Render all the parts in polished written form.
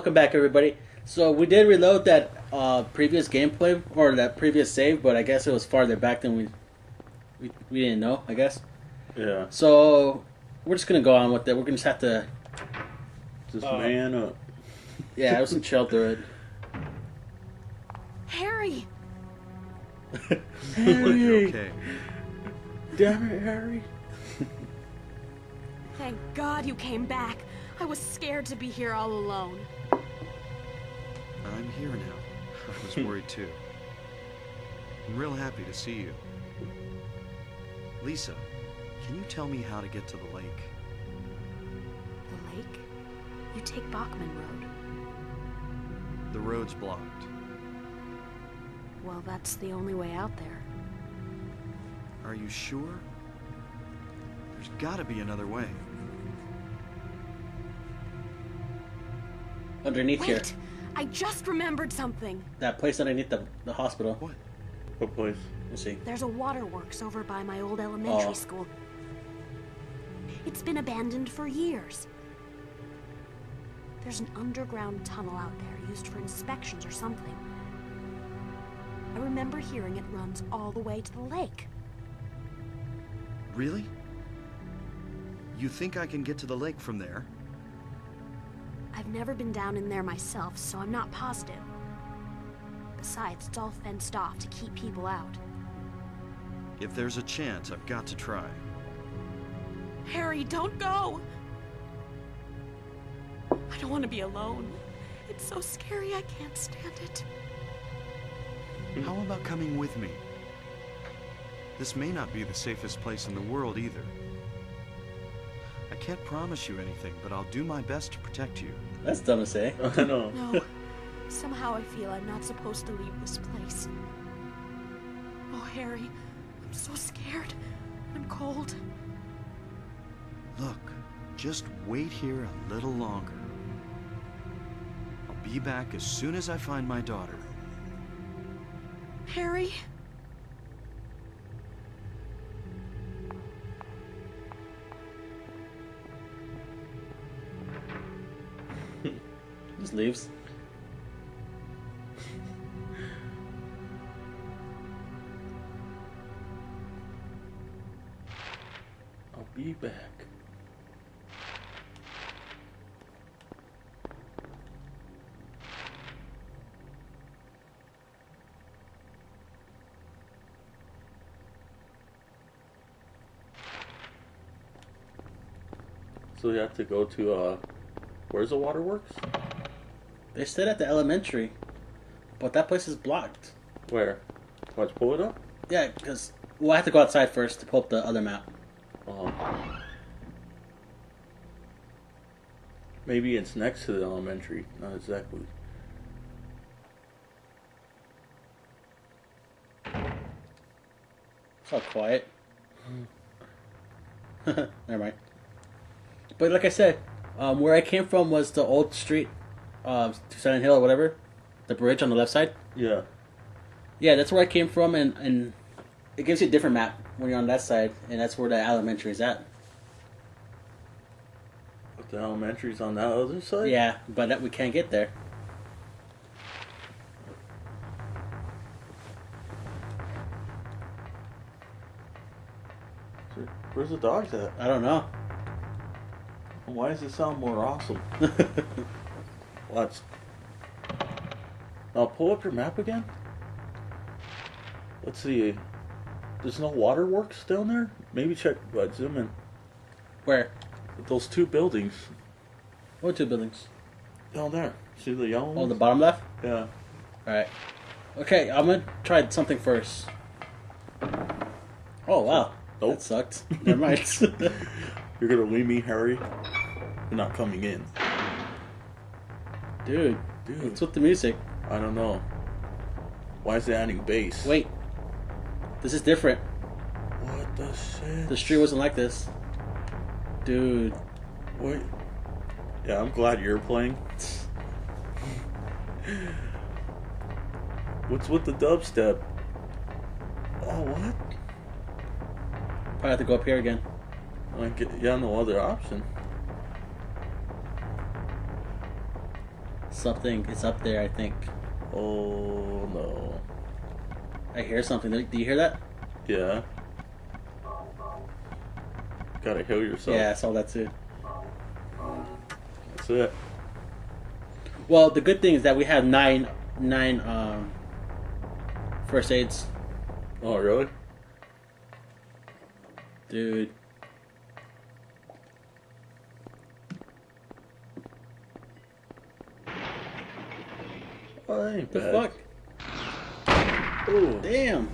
welcome back, everybody. So we did reload that previous gameplay or that previous save, but I guess it was farther back than we didn't know. I guess. Yeah. So we're just gonna go on with it. We're gonna just have to. Just man up. Yeah, just chill through it. Harry! Harry. You're okay. Damn it, Harry. Thank God you came back. I was scared to be here all alone. I'm here now. I was worried too. I'm real happy to see you. Lisa, can you tell me how to get to the lake? The lake? You take Bachman Road. The road's blocked. Well, that's the only way out there. Are you sure? There's gotta be another way. Underneath here, Wait! I just remembered something. that place underneath the hospital. What? What place? We'll see. There's a waterworks over by my old elementary Oh. school. It's been abandoned for years. There's an underground tunnel out there used for inspections or something. I remember hearing it runs all the way to the lake. Really? You think I can get to the lake from there? I've never been down in there myself, so I'm not positive. Besides, it's all fenced off to keep people out. If there's a chance, I've got to try. Harry, don't go! I don't want to be alone. It's so scary, I can't stand it. How about coming with me? This may not be the safest place in the world either. I can't promise you anything, but I'll do my best to protect you. That's dumb to say. I know. No. Somehow I feel I'm not supposed to leave this place. Oh, Harry, I'm so scared. I'm cold. Look, just wait here a little longer. I'll be back as soon as I find my daughter. Harry? Just leaves. I'll be back. So you have to go to where's the waterworks? They said at the elementary, but that place is blocked. Where? Let's pull it up. Yeah, because we'll have to go outside first to pull up the other map. Maybe it's next to the elementary. Not exactly. It's all quiet. Never mind. But like I said, where I came from was the old street, to Silent Hill or whatever, the bridge on the left side. Yeah. Yeah, that's where I came from, and it gives you a different map when you're on that side, and that's where the elementary is at. But the elementary's on that other side? Yeah, but we can't get there. Where's the dogs at? I don't know. Why does it sound more awesome? Let's. Now pull up your map again. Let's see. There's no waterworks down there? Maybe check. Zoom in. Where? Those two buildings What two buildings? down there. See the yellow ones? Oh, the bottom left? Yeah. Alright. Okay, I'm gonna try something first. Oh, wow. Nope. That sucked. Never mind. You're gonna leave me, Harry? You're not coming in. Dude, what's with the music? I don't know. Why is it adding bass? Wait. This is different. What the shit? The street wasn't like this. Dude. Wait. Yeah, I'm glad you're playing. What's with the dubstep? Oh, what? Probably have to go up here again. Yeah, no other option. Something is up there, I think. Oh no. I hear something. Do you hear that? Yeah. Gotta heal yourself. Yeah, I saw that too. That's it. Well, the good thing is that we have nine first aids. Oh, really? Dude. Oh, that ain't The bad. fuck? Ooh. Damn.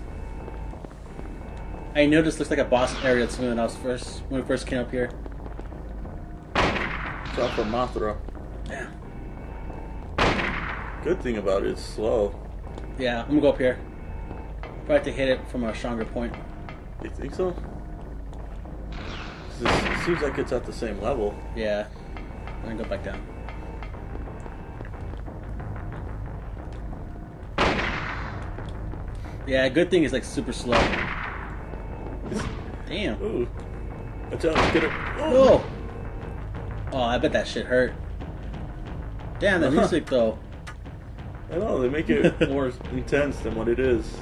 I know this looks like a boss area too when we first came up here. It's out for Mothra. Damn. Good thing about it, it's slow. Yeah, I'm gonna go up here. Probably have to hit it from a stronger point. You think so? 'Cause it seems like it's at the same level. Yeah. I'm gonna go back down. Yeah, good thing is like super slow. Damn. Ooh. Watch out, get it. Oh! Oh, I bet that shit hurt. Damn, the music though. I know, they make it more intense than what it is.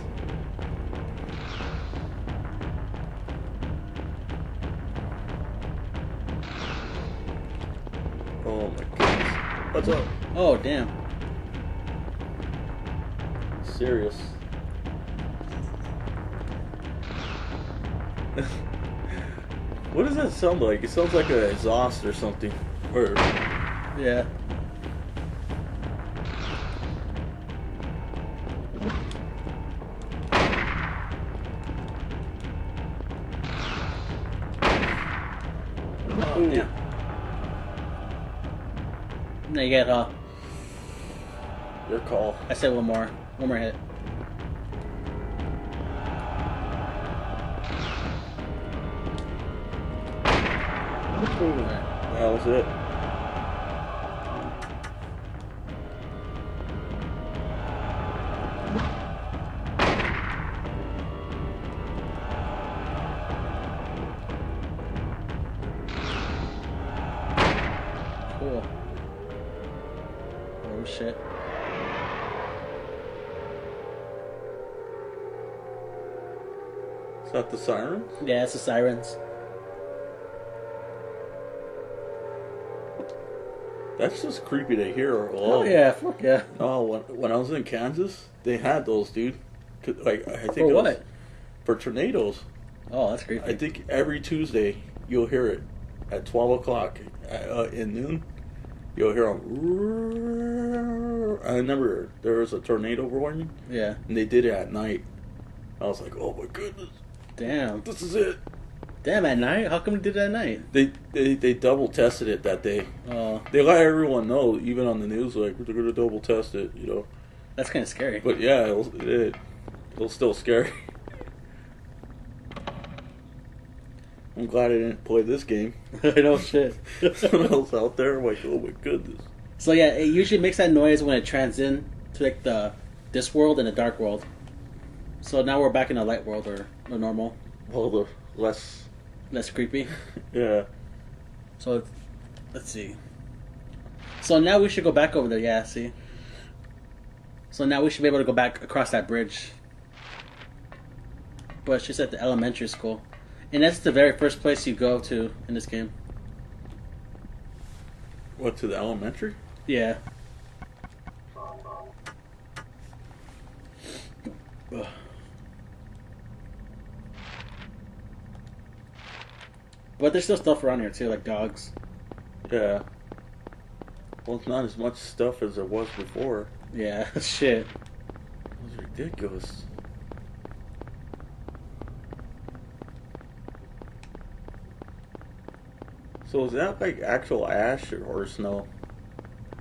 Oh my goodness. What's up? Oh, damn. Serious. What does that sound like? It sounds like an exhaust or something. Or Yeah. Oh, Ooh. damn. No, you get your call. I said one more hit. Alright. That was it. Cool. Oh shit. Is that the siren? Yeah, it's the sirens. That's just creepy to hear. Oh yeah, fuck yeah. No, when I was in Kansas, they had those, dude. Like I think For it was what? for tornadoes. Oh, that's creepy. I think every Tuesday you'll hear it at 12 o'clock in noon. You'll hear them. I remember there was a tornado warning, Yeah. and they did it at night. I was like, oh my goodness, Damn. this is it. Damn, at night? How come you did that at night? They double tested it that day. Oh, They let everyone know, even on the news, like they're gonna double test it, you know. that's kind of scary. But yeah, it was still scary. I'm glad I didn't play this game. I know shit. Someone else out there, I'm like, oh my goodness. So yeah, it usually makes that noise when it transcends to like this world and the dark world. So now we're back in the light world or normal, Well, the less, less creepy. yeah. So let's see. So now we should go back over there. Yeah, see. So now we should be able to go back across that bridge. But it's just at the elementary school, and that's the very first place you go to in this game. What, to the elementary? Yeah. Ugh. But there's still stuff around here too, like dogs. Yeah. Well, it's not as much stuff as there was before. Yeah, shit. It was ridiculous. So is that like actual ash or snow?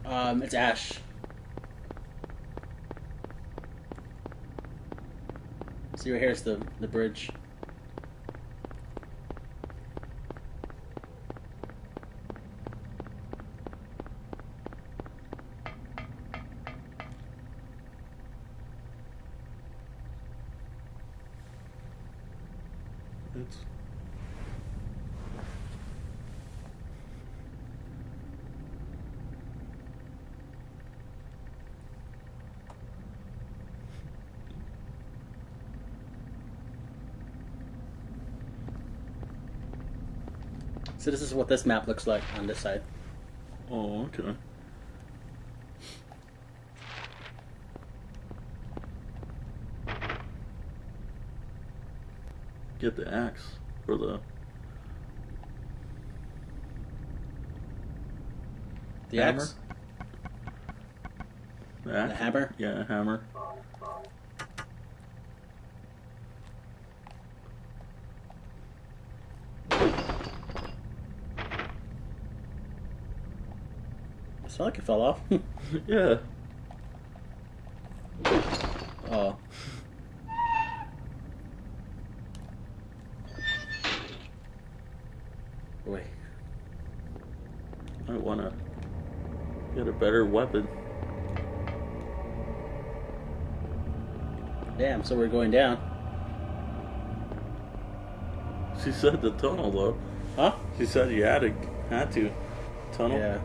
It's ash. See right here's the bridge. It's So this is what this map looks like on this side. Oh, okay. Get the axe for the The hammer. axe? The axe? The hammer? Yeah, a hammer. It sounded like it fell off. Yeah. Oh. Wait. I wanna get a better weapon. Damn, so we're going down. She said the tunnel though. Huh? She said you had to. Tunnel? Yeah.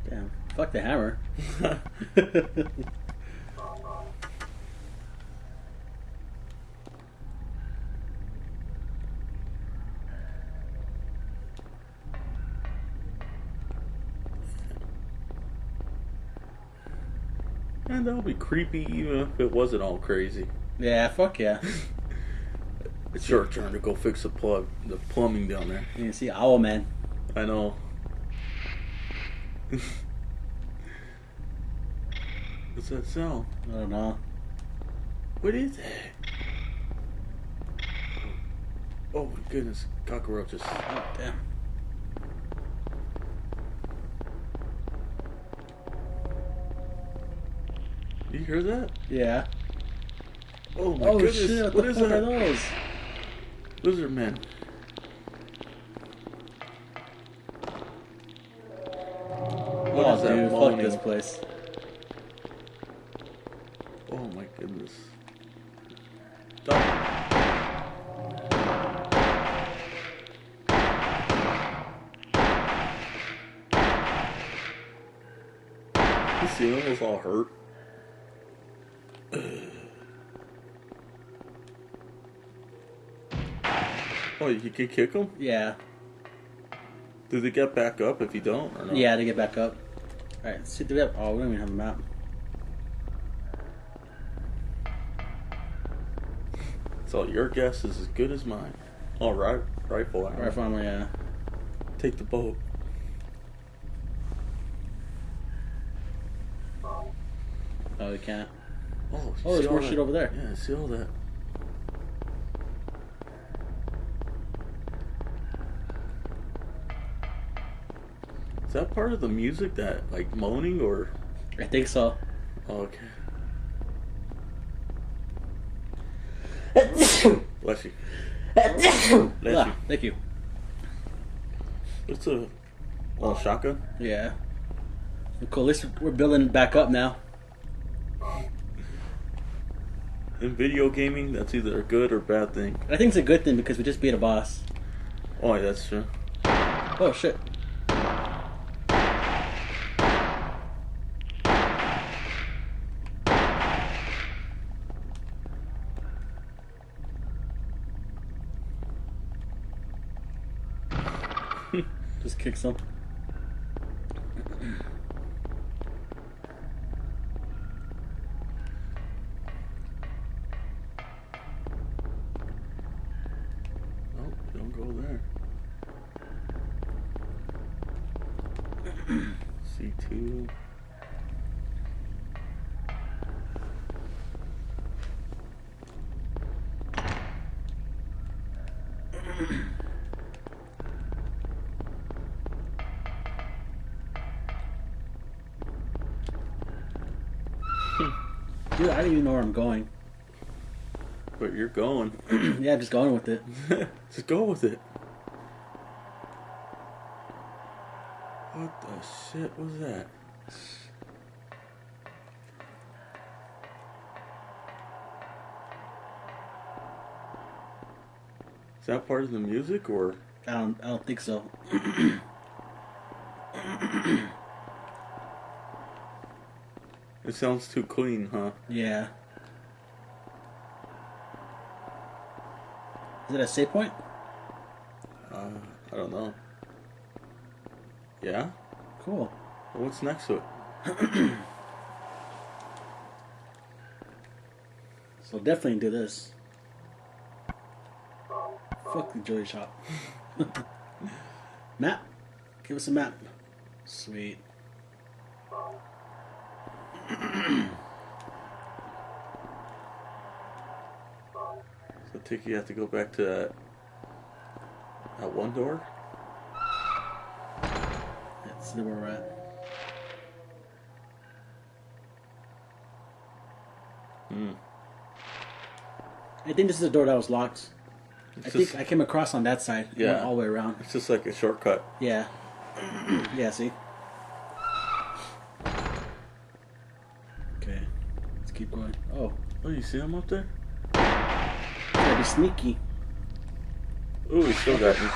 Damn. Fuck the hammer. And that'll be creepy even if it wasn't all crazy. Yeah, fuck yeah. It's your turn to go fix the plumbing down there. You can see Owlman. I know. What's that sound? I don't know. What is that? Oh my goodness, cockroaches. Oh, damn. You hear that? Yeah. Oh my Oh goodness, shit, what the is fuck are that? those? Lizard man. What Oh is that dude, fuck moaning? this place. Oh my goodness. Don't. You see him was all hurt. Oh, you can kick him? Yeah. Do they get back up if you don't, or no? Yeah, to get back up. Alright, see, do we have... Oh, we don't even have a map. So your guess is as good as mine. All right, rifle ammo. Right from yeah. Take the boat. Oh, we can't. Oh, Oh, there's see all more that? shit over there. Yeah, I see all that. Is that part of the music, that like moaning, or? I think so. Oh, okay. Bless you. Bless Ah, you. thank you. It's a shotgun. Yeah. Cool, at least we're building back up now. In video gaming, that's either a good or bad thing. I think it's a good thing because we just beat a boss. Oh, yeah, that's true. Oh shit. Just kick some. Oh, don't go there. C2. Dude, I don't even know where I'm going. But you're going. Yeah, I'm just going with it. Just go with it. What the shit was that? Is that part of the music, or? I don't think so. It sounds too clean, huh? Yeah. Is it a save point? I don't know. Yeah? Cool. Well, what's next to it? So definitely do this. Fuck the jewelry shop. Map. Give us a map. Sweet. So I think you have to go back to that one door? That's where we're at. I think this is the door that was locked. I think I came across on that side. Yeah. Went all the way around. It's just like a shortcut. Yeah. Yeah, see? Okay. Let's keep going. Oh. Oh, you see him up there? Gotta be sneaky. Ooh, he still got me.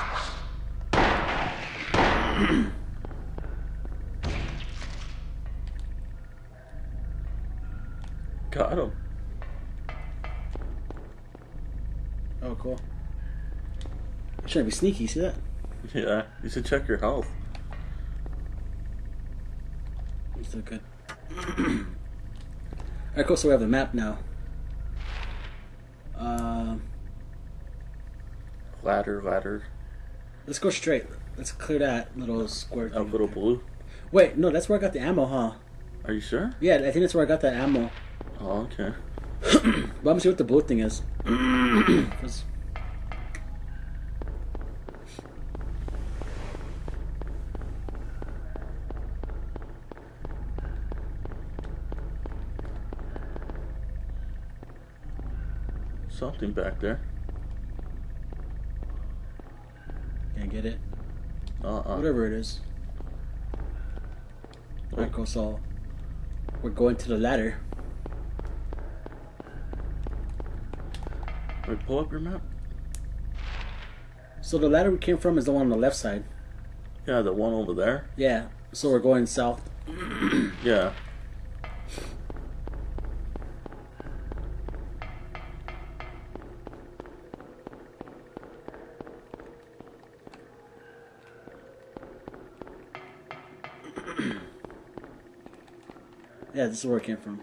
Got him. Oh, cool. I'm trying to be sneaky, see that? Yeah, you should check your health. I'm still good. Alright, cool, so we have the map now. Ladder. Let's go straight. Let's clear that little square A thing. little blue. Wait, no, that's where I got the ammo, huh? Are you sure? Yeah, I think that's where I got that ammo. Oh, okay. But I'm gonna see what the blue thing is. 'Cause- Something back there. Can't get it. Uh-uh. Whatever it is. Alright, cool, so we're going to the ladder. Wait, pull up your map. So the ladder we came from is the one on the left side. Yeah, the one over there. Yeah, so we're going south. Yeah. Yeah, this is where it came from.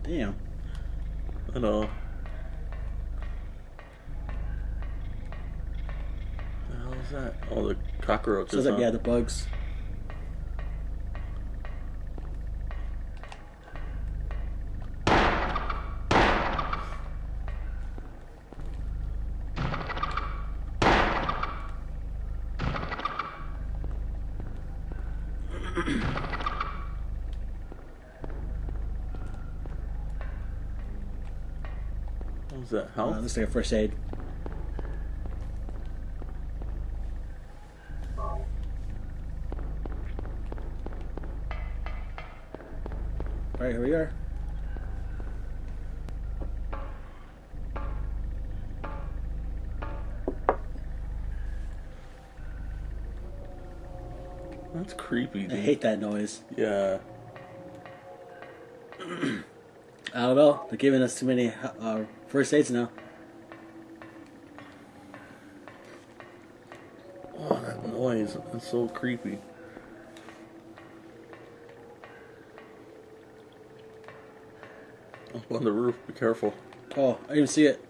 Damn. I know. What the hell is that? Oh, the cockroaches. So it's like, huh? yeah, the bugs. What was that? Health? Looks like a first aid. Alright, here we are. That's creepy, I dude. hate that noise. Yeah. I don't know. They're giving us too many first aids now. Oh, that noise. It's so creepy. Up on the roof. Be careful. Oh, I didn't even see it.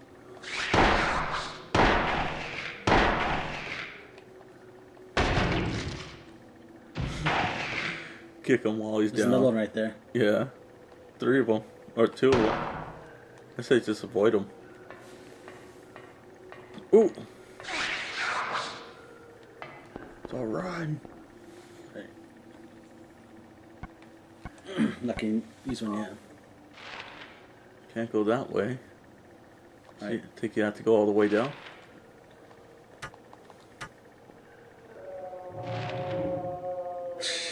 Kick him while he's There's down. another one right there. Yeah. 3 of them. Or 2 of them. I say just avoid them. Ooh. It's alright. I'm not gonna use one yet. Can't go that way. Right. I think you have to go all the way down.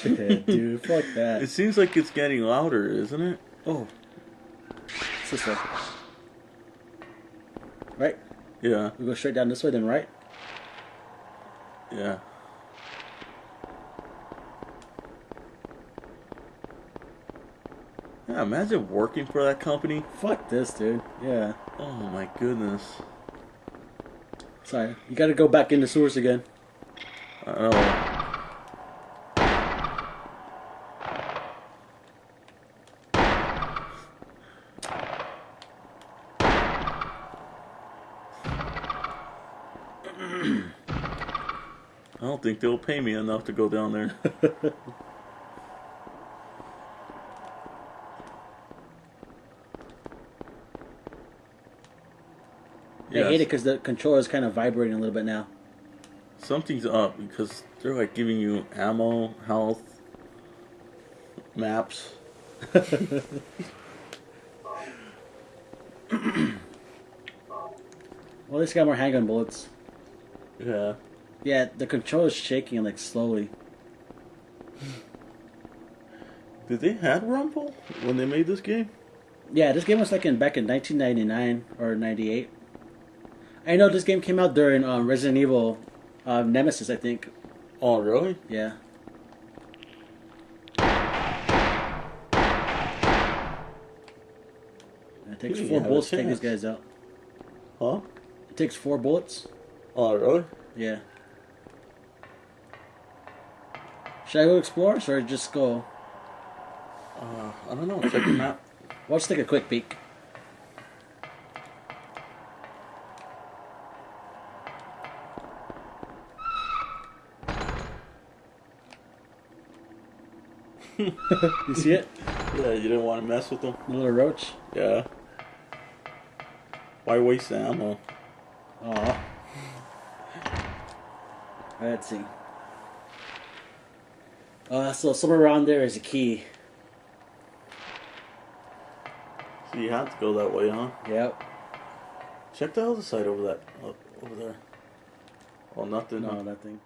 shit, dude. Fuck that. It seems like it's getting louder, isn't it? Oh, It's this way. Right? yeah, We go straight down this way, then right? yeah. Yeah, imagine working for that company. Fuck this, dude. Yeah. Oh my goodness. Sorry. You gotta go back into sewers again. I know. I don't think they'll pay me enough to go down there. I hate it because the controller is kind of vibrating a little bit now. Something's up because they're like giving you ammo, health, maps. Well, at least got more handgun bullets. Yeah. Yeah, the controller's shaking like slowly. Did they have Rumble when they made this game? Yeah, this game was like back in 1999 or 98. I know this game came out during Resident Evil Nemesis, I think. Oh, really? Yeah. It takes You 4 have a bullets to take these chance. guys out. Huh? It takes 4 bullets. Oh, really? Yeah. Should I go explore or just go? I don't know. Check the map. Well, let's take a quick peek. You see it? Yeah, you didn't want to mess with them. The little roach. Yeah. Why waste the ammo? Aw. Let's see. So somewhere around there is a key. So you have to go that way, huh? Yep. Check the other side over that, over there. Oh, nothing. No, nothing.